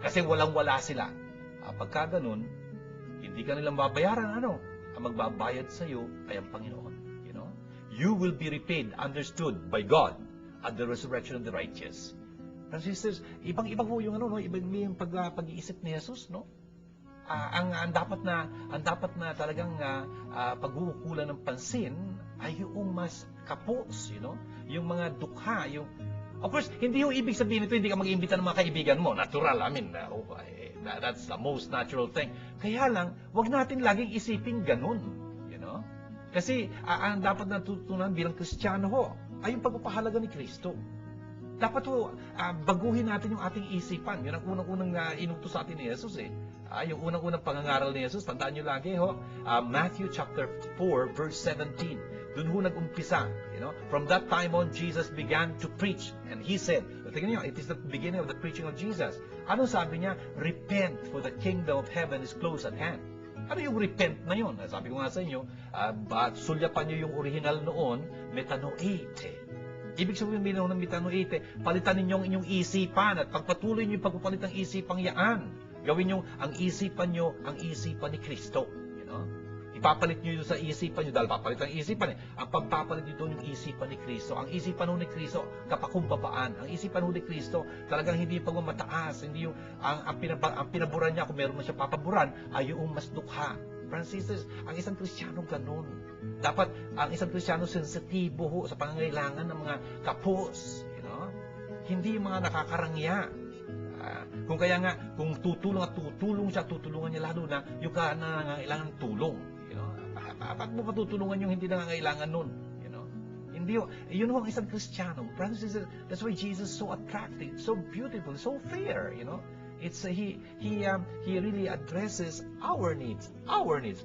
Kasi walang-wala sila. Pagka ganun, hindi ka nilang babayaran, ang magbabayad sa iyo ay ang Panginoon. You will be repaid, understood by God at the resurrection of the righteous. Brothers and sisters, ibang-iba po yung ibang pag-iisip ni Jesus, ang dapat na talagang pag-uukulan ng pansin ay yung mas kapos, yung mga dukha, of course, hindi yung ibig sabihin nito, hindi ka mag-iimbita ng mga kaibigan mo. Natural, that's the most natural thing. Kaya lang, wag natin laging isipin ganun, Kasi ang dapat natutunan bilang Kristiyano ay yung pagpapahalaga ni Kristo. Dapat baguhin natin yung ating isipan. Yun ang unang-unang inutos sa atin ni Jesus yung unang-unang pangangaral ni Jesus, tandaan nyo lagi Matthew chapter 4 verse 17. Doon nag-umpisa. From that time on, Jesus began to preach. And He said, tingnan nyo, it is the beginning of the preaching of Jesus. Ano sabi niya? Repent, for the kingdom of heaven is close at hand. Ano yung repent na yun? Sabi ko nga sa inyo, sulyapan nyo yung original noon, metanoite. Ibig sabihin ng metanoite, palitan ninyo ang inyong isipan at pagpatuloy nyo yung pagpapalit ng isipang yaan. Gawin nyo ang isipan nyo, ang isipan ni Kristo. Ipapalit nyo yun sa isipan nyo dahil papalit ang isipan Ang pagpapalit nyo doon yung isipan ni Kristo. Ang isipan ni Kristo, kapakumbabaan. Ang isipan ni Kristo, talagang hindi yung pagmamataas. Hindi yung, ang pinaburan niya, kung meron man siya papaburan, ay yung mas dukha. Francis, ang isang Kristiyano ganun. Dapat, ang isang Kristiyano sensitibo sa pangangailangan ng mga kapos. Hindi yung mga nakakarangya. Kung kaya nga, kung tutulong siya, tutulungan niya lalo na yung nangangailangan ng tulong. Bakit mo patutulungan yung hindi nangangailangan nun? Hindi yun ang isang Kristiyano. That's why Jesus is so attractive, so beautiful, so fair. It's he really addresses our needs,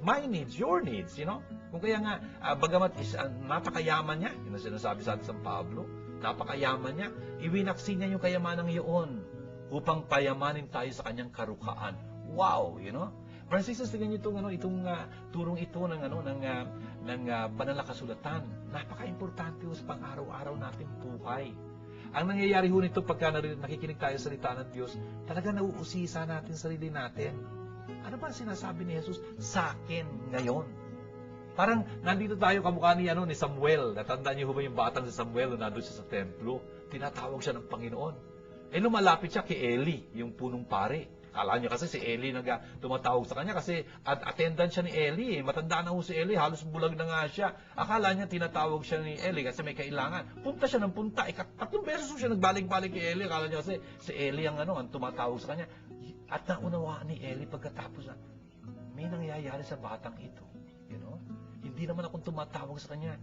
my needs, your needs. Kung kaya nga, bagamat napakayaman niya, yun ang sinasabi sa atin sa Pablo, napakayaman niya, iwinaksi niya yung kayamanan iyon upang payamanin tayo sa kanyang karukhaan. Wow, Brothers and sisters, tingnan niyo itong turong ito ng banal na kasulatan. Napaka-importante sa pang-araw-araw nating buhay. Ang nangyayari ho nito pagka nakikinig tayo sa salita ng Diyos, talaga nauusisa natin sarili natin. Ano ba sinasabi ni Jesus sa akin ngayon? Parang nandito tayo kamukha ni Samuel. Natandaan niyo ba yung batang si Samuel na nandun siya sa templo? Tinatawag siya ng Panginoon. Lumalapit siya kay Eli, yung punong pare. Kala niya kasi si Eli tumatawag sa kanya kasi attendant siya ni Eli. Matanda na ho si Eli, halos bulag na nga siya. Akala niya tinatawag siya ni Eli kasi may kailangan. Punta siya ng punta. 3 beses siya nagbalik-balik kay Eli. Akala niya kasi si Eli ang tumatawag sa kanya. At naunawaan ni Eli pagkatapos na may nangyayari sa batang ito. Hindi naman akong tumatawag sa kanya.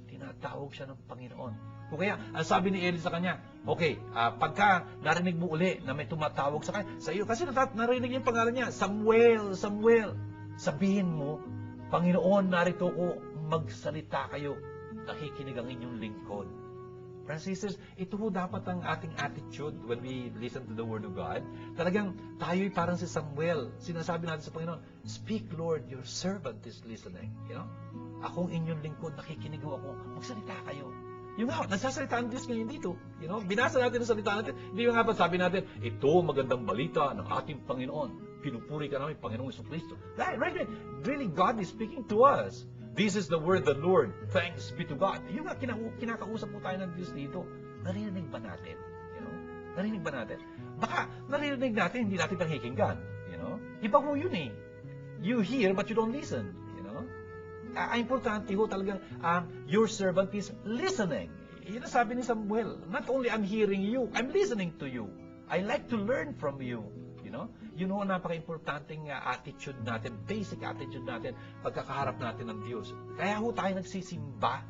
Tinatawag siya ng Panginoon. Kung kaya, ang sabi ni Eli sa kanya, okay, pagka narinig mo uli na may tumatawag sa kanya, sa iyo, kasi narinig niya yung pangalan niya, Samuel, Samuel. Sabihin mo, Panginoon, narito ko, magsalita kayo. Nakikinig ang inyong lingkod. Brothers and sisters, ito ho dapat ang ating attitude when we listen to the Word of God. Talagang tayo'y parang si Samuel. Sinasabi natin sa Panginoon, speak Lord, your servant is listening. Akong inyong lingkod, nakikinig ho ako, magsalita kayo. Yung nga, nagsasalita ang Diyos ngayon dito. Binasa natin ang salita natin. Hindi nga ba sabi natin, ito magandang balita ng ating Panginoon. Pinupuri ka namin, Panginoong Jesucristo. Right. Really, God is speaking to us. This is the word of the Lord. Thanks be to God. Yung nga, kinakausap po tayo ng Diyos dito. Narinig ba natin? Narinig ba natin? Baka narinig natin, hindi natin pakikinggan. Iba mo yun eh. You hear, but you don't listen. Importante ho talagang your servant is listening. Yun ang sabi ni Samuel. Not only I'm hearing you, I'm listening to you. I like to learn from you. Napaka-importanting attitude natin, basic attitude natin, pagkakaharap natin ng Diyos. Kaya ho tayo nagsisimba,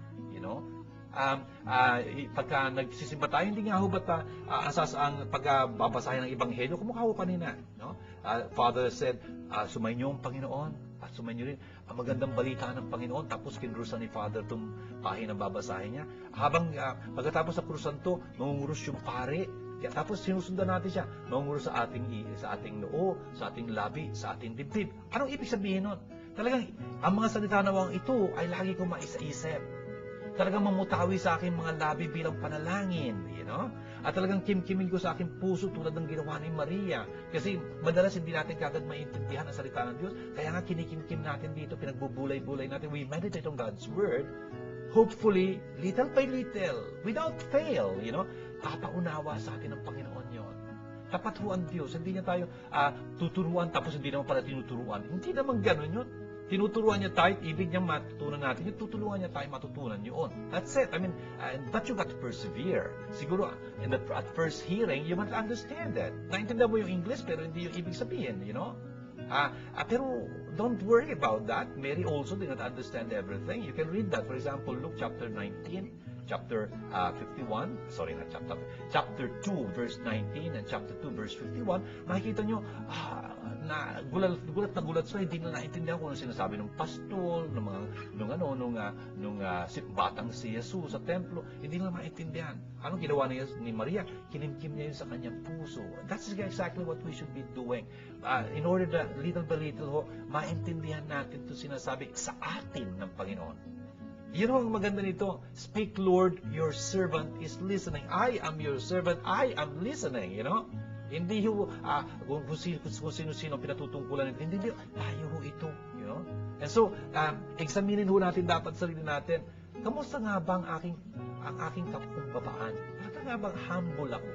pagka nagsisimba tayo, hindi nga ho ba't asas ang pagbabasahin ng Ebanghelyo, kumukha ho kanina. Father said, sumainyo ang Panginoon, at sumainyo rin ang magandang balita ng Panginoon, tapos kinrusan ni Father itong pahina babasahin niya. Habang pagkatapos sa krusan to, mangungurus yung pare, tapos sinusundan natin siya, mangungurus sa ating noo, sa ating labi, sa ating dibdib. Anong ibig sabihin nun? Talagang, ang mga salita nawang ito ay lagi kong maisa-isip. Talagang mamutawi sa aking mga labi bilang panalangin, At talagang kimkimin ko sa aking puso tulad ng ginawa ni Maria. Kasi madalas hindi natin kagad maintindihan ang salita ng Diyos. Kaya nga kinikimkim natin dito, pinagbubulay-bulay natin. We meditate on God's Word. Hopefully, little by little, without fail, papaunawa sa atin ng Panginoon yon. Tapat ho ang Diyos. Hindi niya tayo tuturuan tapos hindi naman pala tinuturuan. Hindi naman ganun yun. Tinuturuan niya tayo, ibig niya matutunan natin yun, tutulungan niya tayo matutunan yun. That's it. But you got to persevere. Siguro, at first hearing, you might understand that. Naintindihan mo yung English, pero hindi yung ibig sabihin, Pero don't worry about that. Mary also did not understand everything. You can read that. For example, Luke chapter 19, chapter 51, chapter 2, verse 19, and chapter 2, verse 51, makikita nyo, gulat na gulat sila, hindi na naintindihan kung ano sinasabi ng pastol, nung batang si Jesus sa templo, hindi na maintindihan. Anong ginawa ni Maria? Kinimkim niya yun sa kanyang puso. That's exactly what we should be doing. In order that little by little, maintindihan natin ito sinasabi sa atin ng Panginoon. Yun ang maganda nito. Speak, Lord, your servant is listening. I am your servant. I am listening, Hindi ho, kung sino-sino pinatutungkulan nito. Hindi, tayo ho ito, And so, examinin ho natin dapat sarili natin. Kamusta nga ba ang aking kakumbabaan? Talaga nga bang humble ako?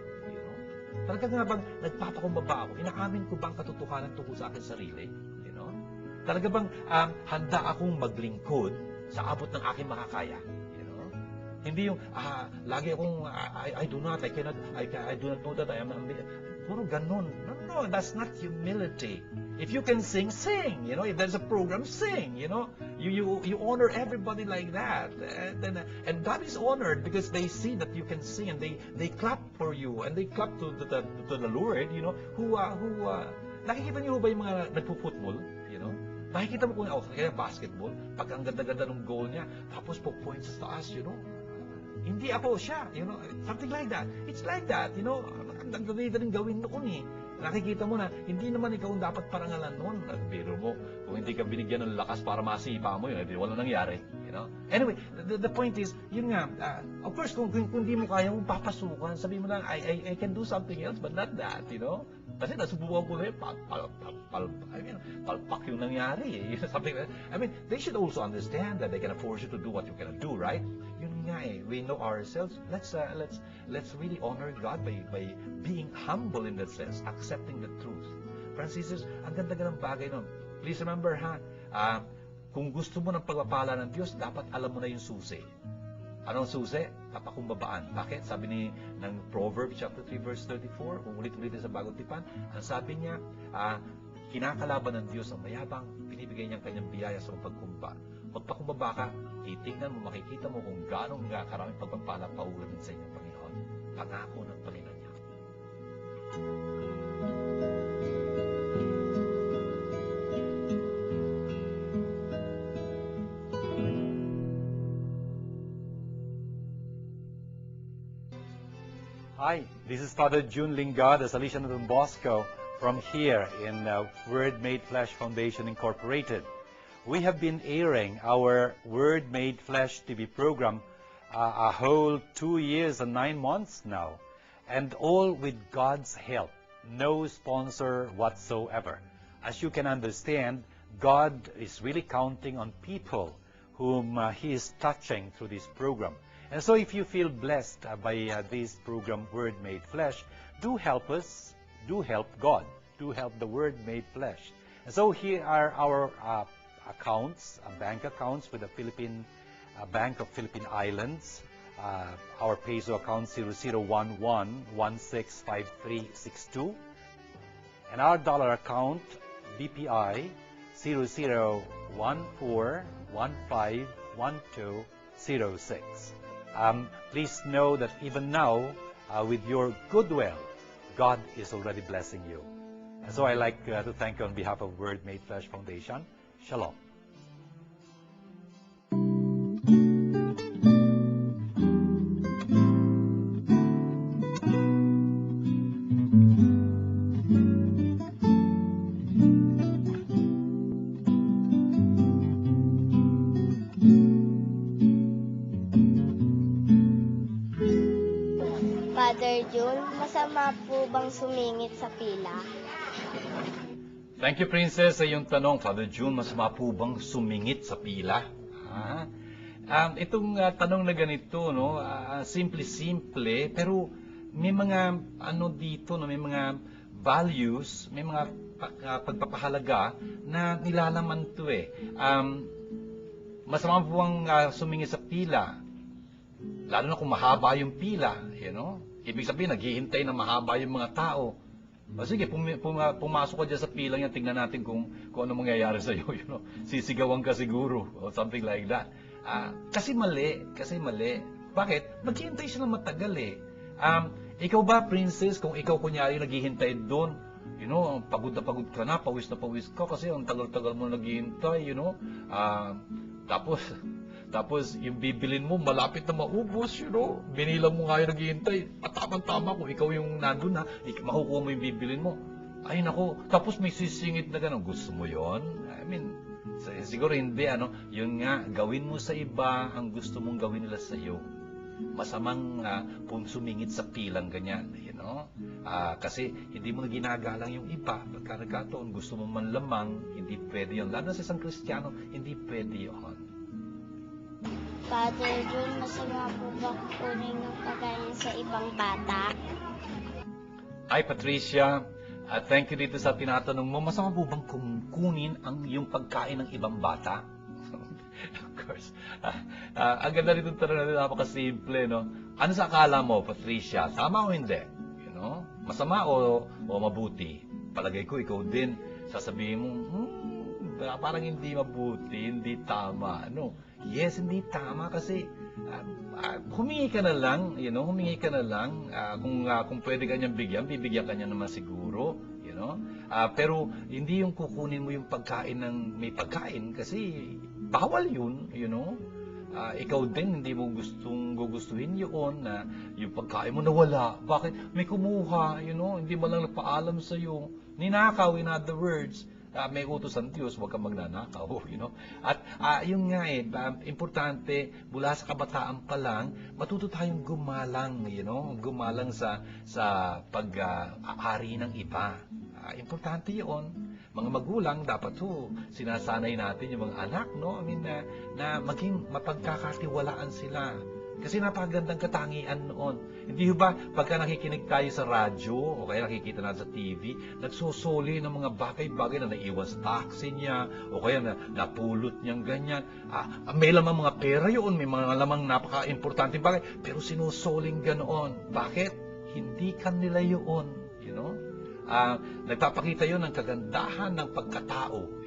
Talaga nga bang nagpapakumbaba ako? Inaamin ko bang katotohanan tungkol sa akin sarili? Talaga bang handa akong maglingkod sa abot ng aking makakaya? Hindi yung, lagi akong, I do not know that I am puro ganun. No, that's not humility. If you can sing, sing. If there's a program, sing. You honor everybody like that. And God is honored because they see that you can sing and they clap for you and they clap to the Lord, nakikita niyo ba yung mga nagpo-football, Nakikita mo kung kaya basketball, pag ang ganda-ganda ng goal niya, tapos po points sa taas, Hindi ako siya, something like that. It's like that, ang dali-daling gawin noon eh. nakikita mo na hindi naman ikaw ang dapat parangalan noon. At biro mo, kung hindi ka binigyan ng lakas para masipa mo yun, wala nangyari. You know? Anyway, the point is, yun nga, of course, kung hindi mo kaya mong papasukan, sabi mo lang, I can do something else, but not that, you know? Kasi nasubukan ko na palpak yung nangyari. Something like that. I mean, they should also understand that they cannot force you to do what you cannot do, right? Yun nga we know ourselves. Let's really honor God by being humble in that sense, accepting the truth. Francis, ang ganda ng bagay nun. Please remember, kung gusto mo ng pagpapala ng Diyos, dapat alam mo na yung susi. Anong susi? Kapakumbabaan. Bakit? Sabi ng Proverbs chapter 3 verse 34, kung ulit-ulitin sa Bagong Tipan, ang sabi niya, kinakalaban ng Diyos ang mayabang, binibigay niya ang kanyang biyaya sa pagkumba. Magpakumbaba ka, titignan mo, makikita mo kung gano'ng karaming pagpapala paulan sa inyong Panginoon. Pangako ng Panginoon niya. Hi, this is Father June Lingard, the Salesian of Don Bosco, from here in Word Made Flesh Foundation Incorporated. We have been airing our Word Made Flesh TV program a whole 2 years and 9 months now, and all with God's help, no sponsor whatsoever. As you can understand, God is really counting on people whom He is touching through this program. And so if you feel blessed by this program, Word Made Flesh, do help us, do help God, do help the Word Made Flesh. And so here are our accounts, bank accounts with the Philippine Bank of Philippine Islands. Our peso account 0011165362. And our dollar account, BPI 0014151206. Please know that even now, with your goodwill, God is already blessing you. And so I like to thank you on behalf of Word Made Flesh Foundation. Shalom. Father June, masama po bang sumingit sa pila? Thank you, Princess, sa iyong tanong. Father June, masama po bang sumingit sa pila? Itong tanong na ganito, no, simple-simple, pero may mga dito, no, may mga values, may mga pagpapahalaga na nilalaman to masama po bang sumingit sa pila? Lalo na kung mahaba yung pila, you know? Ibig sabihin, naghihintay na mahaba yung mga tao. O sige, pumasok ka dyan sa pila niya, tingnan natin kung ano mangyayari sa'yo, you know? Sisigawan ka siguro, or something like that. Kasi mali. Bakit? Maghihintay siya na matagal Ikaw ba, Princess, kung ikaw kunyari naghihintay doon, you know, pagod na pagod ka na pawis ka kasi ang tagal-tagal mo naghihintay, you know? Tapos, yung bibilin mo, malapit na maubos, you know. Binilang mo nga yung naghihintay. At tama kung ikaw yung nandun makukuha mo yung bibilin mo. Ay, nako. Tapos may sisingit na gano'n. Gusto mo yon? I mean, siguro hindi, Yun nga, gawin mo sa iba ang gusto mong gawin nila sa iyo. Masamang sumingit sa pilang ganyan, you know. Kasi hindi mo na ginagalang yung iba. Pagka nagkataon, gusto mo man lamang, hindi pwede yun. Lalo sa isang Kristiyano, hindi pwede yun. Father June, masama po ba kunin yung pagkain sa ibang bata? Ay, Patricia, thank you dito sa tinatanong mo. Masama po bang kunin yung pagkain ng ibang bata? Of course. Ang ganda rin itong tanong natin, napakasimple, no? Ano sa akala mo, Patricia? Tama o hindi? You know? Masama o mabuti? Palagay ko, ikaw din. Sasabihin mo, parang hindi mabuti, hindi tama. Ano? Yes, hindi tama kasi humingi ka na lang, you know, kung pwede ka niyang bigyan, bibigyan ka niya naman siguro, you know. Pero hindi yung kukunin mo yung pagkain ng may pagkain kasi bawal yun, you know. ikaw din hindi mo gugustuhin yun na yung pagkain mo nawala. Bakit? May kumuha, hindi mo lang napaalam sa iyo. Ninakaw, in other words. May utos ang Diyos, huwag kang magnanakaw, At yun nga importante, mula sa kabataan pa lang, matuto tayong gumalang, gumalang sa pag-aari ng iba. Importante yun. Mga magulang, dapat sinasanay natin yung mga anak, na maging mapagkakatiwalaan sila. Kasi napakagandang katangian noon. Hindi ba, pagka nakikinig tayo sa radyo, o kaya nakikita natin sa TV, nagsusuli ng mga bagay-bagay na naiwan sa taxi niya, o kaya napulot niyang ganyan. May lamang mga pera yun, may mga lamang napaka-importante bagay, pero sinusuling ganoon. Bakit? Hindi kanila yun. Nagpapakita yun ng kagandahan ng pagkatao.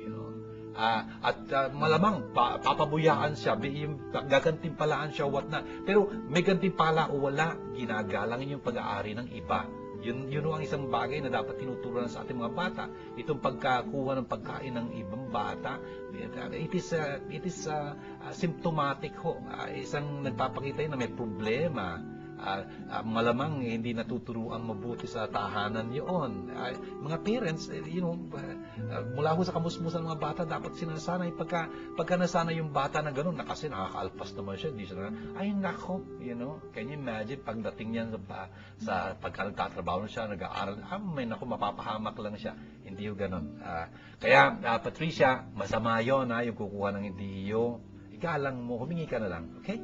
At malamang papabuyaan siya, gagantimpalaan siya, pero may gantimpala o wala, ginagalang yung pag-aari ng iba. Yun ang isang bagay na dapat tinuturuan sa ating mga bata. Itong pagkakuha ng pagkain ng ibang bata, it is symptomatic isang nagpapakita yun na may problema. Malamang hindi natuturuan mabuti sa tahanan yun. Mga parents, mula sa kamusmusan ng mga bata, dapat sinasanay. Pagka nasanay yung bata na gano'n, kasi nakakaalpas naman siya, hindi siya ay nako, can you imagine, pagdating niyan sa pagka nagtatrabaho na siya, nag-aaral, may nako, mapapahamak lang siya. Hindi yung gano'n. Kaya, Patricia, masama yun, yung kukuha ng hindi yun. Igalang mo, humingi ka na lang, okay?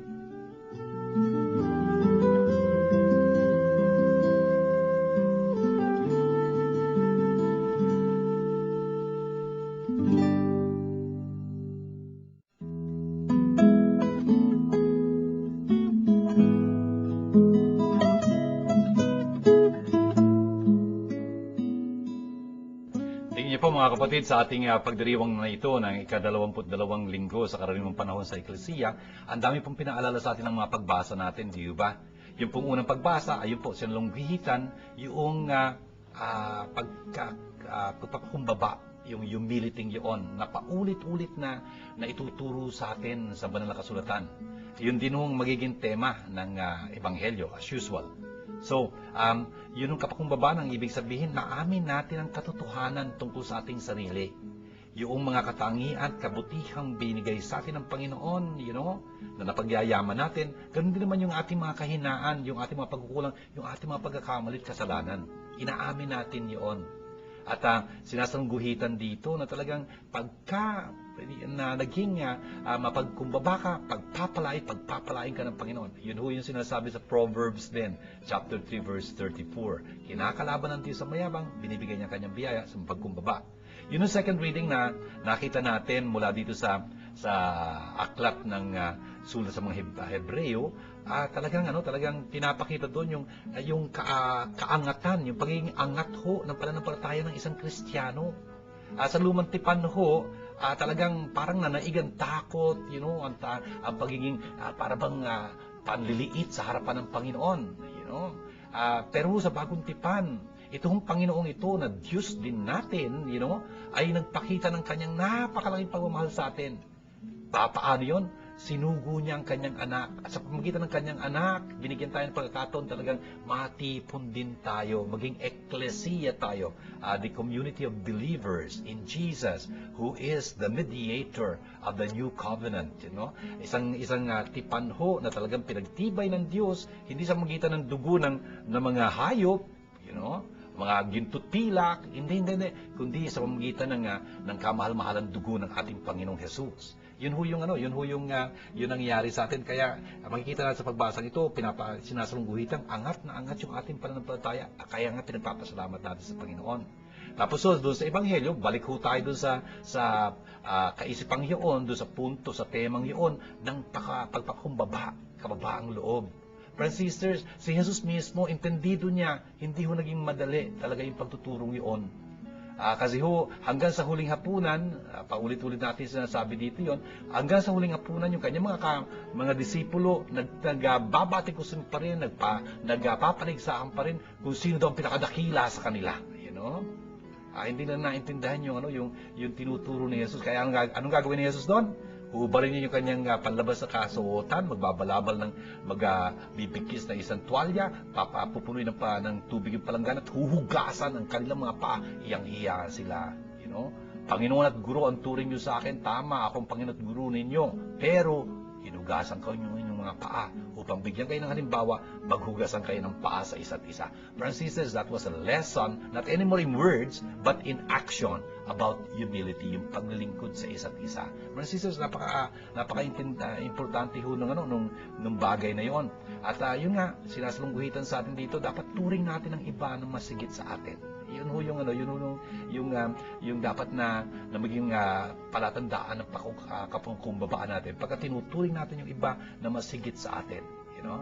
Mga kapatid, sa ating pagdiriwang na ito ng ika-22 linggo sa karaniwang panahon sa Eklesiya, ang dami pong pinaalala sa atin ng mga pagbasa natin, di ba? Yung pong unang pagbasa, ayun po, sinalunggitan yung pagpapakumbaba, yung humility yun, na paulit-ulit na ituturo sa atin sa banal na kasulatan. Yun din yung magiging tema ng Ebanghelyo, as usual. So, yun ang kapakumbaba ng ibig sabihin, naamin natin ang katotohanan tungkol sa ating sarili. Yung mga katangian, kabutihang binigay sa atin ng Panginoon, na napagyayaman natin. Ganun din naman yung ating mga kahinaan, yung ating mga pagkukulang, yung ating mga pagkakamalit, kasalanan. Inaamin natin yun. At sinasangguhitan dito na talagang naging mapagkumbaba ka, pagpapalain ka ng Panginoon. Yun yung sinasabi sa Proverbs din, chapter 3, verse 34. Kinakalaban ng Diyos sa mayabang, binibigyan niya kanyang biyaya sa pagkumbaba. Yun yung second reading na nakita natin mula dito sa aklat ng sulat sa mga Hebreo. Talagang pinapakita doon yung kaangatan, yung pagiging angat ng pananampalataya ng isang Kristiyano. Sa lumang tipan talagang parang nanaigan takot, ang pagiging parang panliliit sa harapan ng Panginoon, pero sa bagong tipan, itong Panginoong ito na Diyos din natin, ay nagpakita ng kanyang napakalaking pagmamahal sa atin. Paano yun? Sinugo niya ang kanyang anak. At sa pamamagitan ng kanyang anak, binigyan tayo ng pagkakataon talagang matipon din tayo, maging eklesiya tayo, the community of believers in Jesus, who is the mediator of the new covenant. Isang tipanho na talagang pinagtibay ng Diyos, hindi sa pamamagitan ng dugo ng mga hayop, mga ginto't pilak, hindi, kundi sa pamamagitan ng kamahal-mahalang dugo ng ating Panginoong Jesus. Yun yung nangyayari sa atin. Kaya makikita natin sa pagbasang ito, sinasalungguhitan, angat na angat yung ating pananampalataya. Kaya nga pinagpapasalamat natin sa Panginoon. Tapos doon sa Ebanghelyo, balik tayo doon sa kaisipang yun, doon sa punto, sa temang yun, ng pagpakumbaba, kababaang loob. Friends, sisters, si Jesus mismo, entendido niya, hindi naging madali talaga yung pagtuturong yun. Kasi hanggang sa huling hapunan, paulit-ulit natin sinasabi dito yon, hanggang sa huling hapunan, yung kanyang mga disipulo, nagbabatikus pa rin, nagpapaligsahan pa rin kung sino daw ang pinakadakila sa kanila. Hindi na naintindihan yung tinuturo ni Jesus. Kaya anong gagawin ni Jesus doon? Huhubarin niyo yung kanyang panlabas na kasuotan, magbabalabal ng magbibigkis ng isang tuwalya, papapupunoy ng tubig yung palanggan at huhugasan ang kanilang mga paa, hiyang-hiya sila. You know? Panginoon at Guro, ang turing niyo sa akin, tama, akong Panginoon at Guro ninyo. Pero, hinugasan ko yung inyong mga paa upang bigyan kayo ng halimbawa, maghugasan kayo ng paa sa isa't isa. Brothers and sisters, that was a lesson, not anymore in words, but in action about humility, yung paglilingkod sa isa't isa. Brothers and sisters, napaka-importante ho nung bagay na yon. At yun nga, sinasalungguhitan sa atin dito, dapat turing natin ang iba ng masigit sa atin. Yun ho yung dapat na maging palatandaan ng kapangkumbabaan natin pagka tinuturing natin yung iba na masigit sa atin, you know.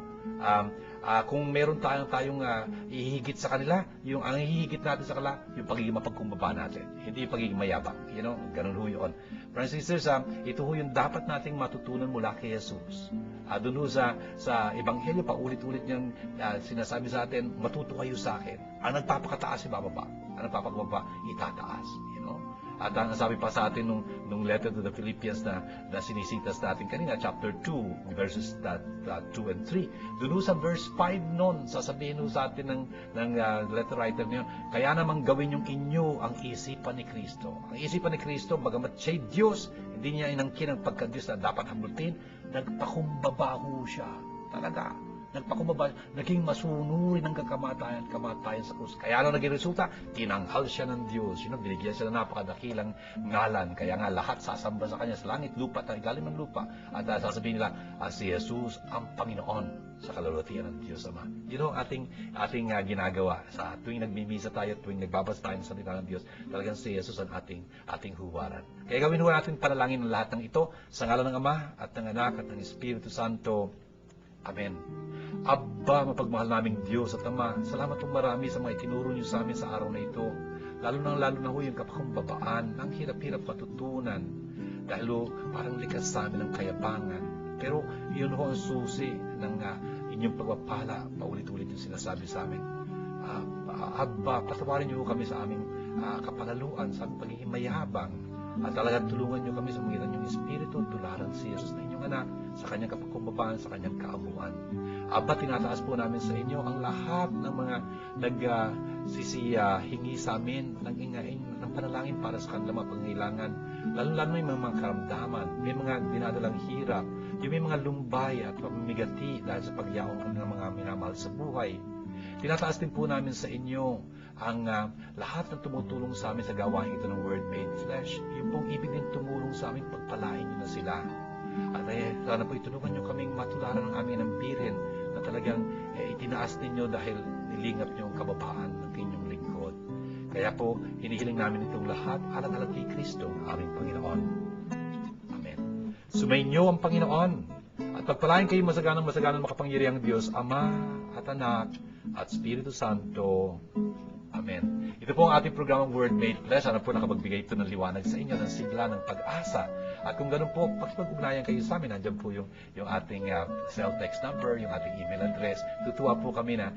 Kung meron tayong ihigit sa kanila, yung ang ihigit natin sa kanila, yung pagiging mapagkumbaba natin, hindi yung pagiging mayabang, you know. Ganun ho yun. Brothers and sisters, ito ho yung dapat nating matutunan mula kay Jesus. Doon ho sa Ebanghelyo, paulit-ulit niyang sinasabi sa atin, matuto kayo sa akin. Ang nagpapakataas, ibababa. Ang nagpapakababa, itataas. You know? At ang sabi pa sa atin nung letter to the Philippians na sinisitas natin kanina, chapter 2, verses 2 and 3. Doon ho sa verse 5 nun, sasabihin ho sa atin ng letter writer niyo, kaya namang gawin yung inyo ang isipan ni Kristo. Ang isipan ni Kristo, bagamat siya'y Diyos, hindi niya inangkin ang pagka-Diyos na dapat hamultin, nagpakumbaba ho siya. Talaga. Nagpakumbaba, naging masunuri ng kamatayan sa krus. Kaya ano naging resulta? Tinanghal siya ng Diyos. Binigyan siya ng napakadakilang ngalan. Kaya nga lahat sasamba sa kanya sa langit, lupa at ilalim ng lupa. At sasabihin nila, si Jesus ang Panginoon sa kalulutian ng Diyos Ama. Yun ang ating ginagawa sa tuwing nagmimisa tayo, tuwing nagbabasa tayo ng salita ng Diyos. Talagang si Jesus ang ating huwaran. Kaya gawin ho natin panalangin ng lahat ng ito sa ngalan ng Ama at ng Anak at ng Espiritu Santo. Amen. Abba, mapagmahal naming Diyos at Ama, salamat po marami sa mga itinuro niyo sa amin sa araw na ito. Lalo na ho yung kapakumbabaan, ang hirap-hirap matutunan. Dahil parang likas sa amin ang kayabangan. Pero yun ho ang susi ng inyong pagpapala. Paulit-ulit yung sinasabi sa amin. Abba, patawarin niyo kami sa aming kapanaluan, sa aming pagiging mayabang. At talagang tulungan niyo kami sa magitan yung Espiritu, tularan si Jesus na inyong anak, sa kanyang kapakumbabaan, sa kanyang kaabuan. Aba, tinataas po namin sa inyo ang lahat ng mga hingi sa amin ng panalangin para sa kanilang mga pangailangan. Lalo-lalo may mga karamdaman, may mga dinadalang hirap, yung may mga lumbay at pamimigati dahil sa pagyaong ng mga minamahal sa buhay. Tinataas din po namin sa inyo ang lahat ng tumutulong sa amin sa gawain ito ng Word Made Flesh. Yung pong ibig din tumulong sa amin, pagpalain nyo na sila. At sana po itulungan nyo kaming matularan ng aming ambirin na talagang itinaas ninyo dahil nilingap nyo ang kababaan ng inyong lingkod. Kaya po, hinihiling namin itong lahat alang-alang kay Kristo, aming Panginoon. Amen. Sumainyo ang Panginoon at pagpalain kayo masaganang makapangyarihang Diyos, Ama at Anak at Espiritu Santo. Amen. Ito po ang ating programang Word Made Flesh. Sana po nakapagbigay ito ng liwanag sa inyo, ng sigla, ng pag-asa. At kung ganun po, pakipag-ugnayan kayo sa amin. Nandiyan po yung ating cell text number, yung ating email address. Tutuwa po kami na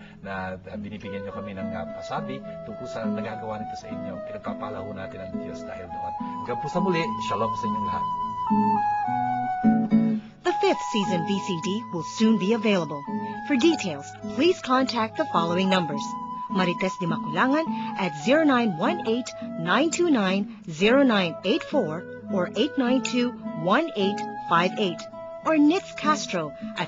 binibigyan nyo kami ng pasabi tungkol sa nagagawa nito sa inyo. Pinagpapala ho natin ang Diyos dahil doon. Hanggang po sa muli, shalom sa inyong lahat. The 5th season VCD will soon be available. For details, please contact the following numbers. Marites de Maculangan at 0918-929-0984 or 892-1858 or Nitz Castro at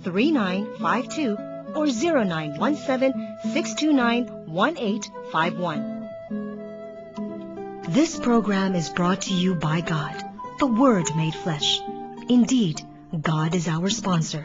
527-3952 or 0917-629-1851. This program is brought to you by God, the Word made flesh. Indeed, God is our sponsor.